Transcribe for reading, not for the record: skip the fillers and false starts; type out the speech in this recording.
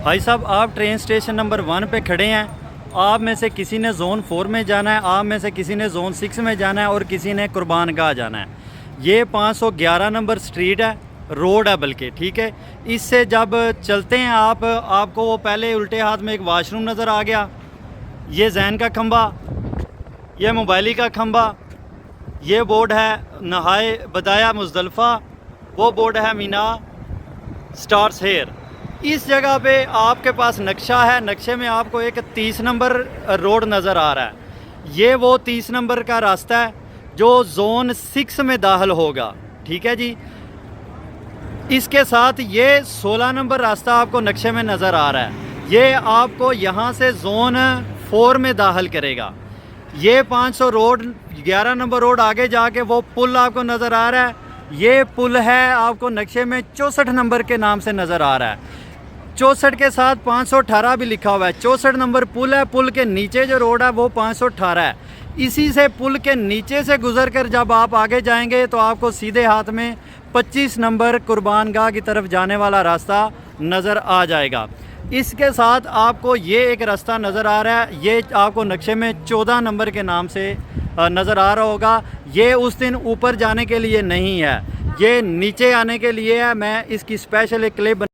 भाई साहब, आप ट्रेन स्टेशन नंबर 1 पे खड़े हैं। आप में से किसी ने ज़ोन 4 में जाना है, आप में से किसी ने ज़ोन 6 में जाना है और किसी ने कुर्बानगाह जाना है। ये 511 नंबर स्ट्रीट है, रोड है बल्कि, ठीक है। इससे जब चलते हैं आपको वो पहले उल्टे हाथ में एक वाशरूम नज़र आ गया, ये जैन का खंबा, ये मोबाइली का खंबा, ये बोर्ड है नहाए बदाया मुज़दलिफ़ा, वो बोर्ड है मीना स्टार्स हेयर। इस जगह पे आपके पास नक्शा है, नक्शे में आपको एक 30 नंबर रोड नज़र आ रहा है। ये वो 30 नंबर का रास्ता है जो ज़ोन 6 में दाखिल होगा, ठीक है जी। इसके साथ ये 16 नंबर रास्ता आपको नक्शे में नज़र आ रहा है, ये आपको यहाँ से ज़ोन 4 में दाखिल करेगा। ये 500 रोड 11 नंबर रोड आगे जाके वो पुल आपको नज़र आ रहा है, ये पुल है आपको नक्शे में 64 नंबर के नाम से नज़र आ रहा है। 64 के साथ 518 भी लिखा हुआ है। 64 नंबर पुल है, पुल के नीचे जो रोड है वो 518 है। इसी से पुल के नीचे से गुजर कर जब आप आगे जाएंगे तो आपको सीधे हाथ में 25 नंबर कुर्बानगाह की तरफ जाने वाला रास्ता नज़र आ जाएगा। इसके साथ आपको ये एक रास्ता नज़र आ रहा है, ये आपको नक्शे में 14 नंबर के नाम से नज़र आ रहा होगा। ये उस दिन ऊपर जाने के लिए नहीं है, ये नीचे आने के लिए है। मैं इसकी स्पेशल एक क्लिप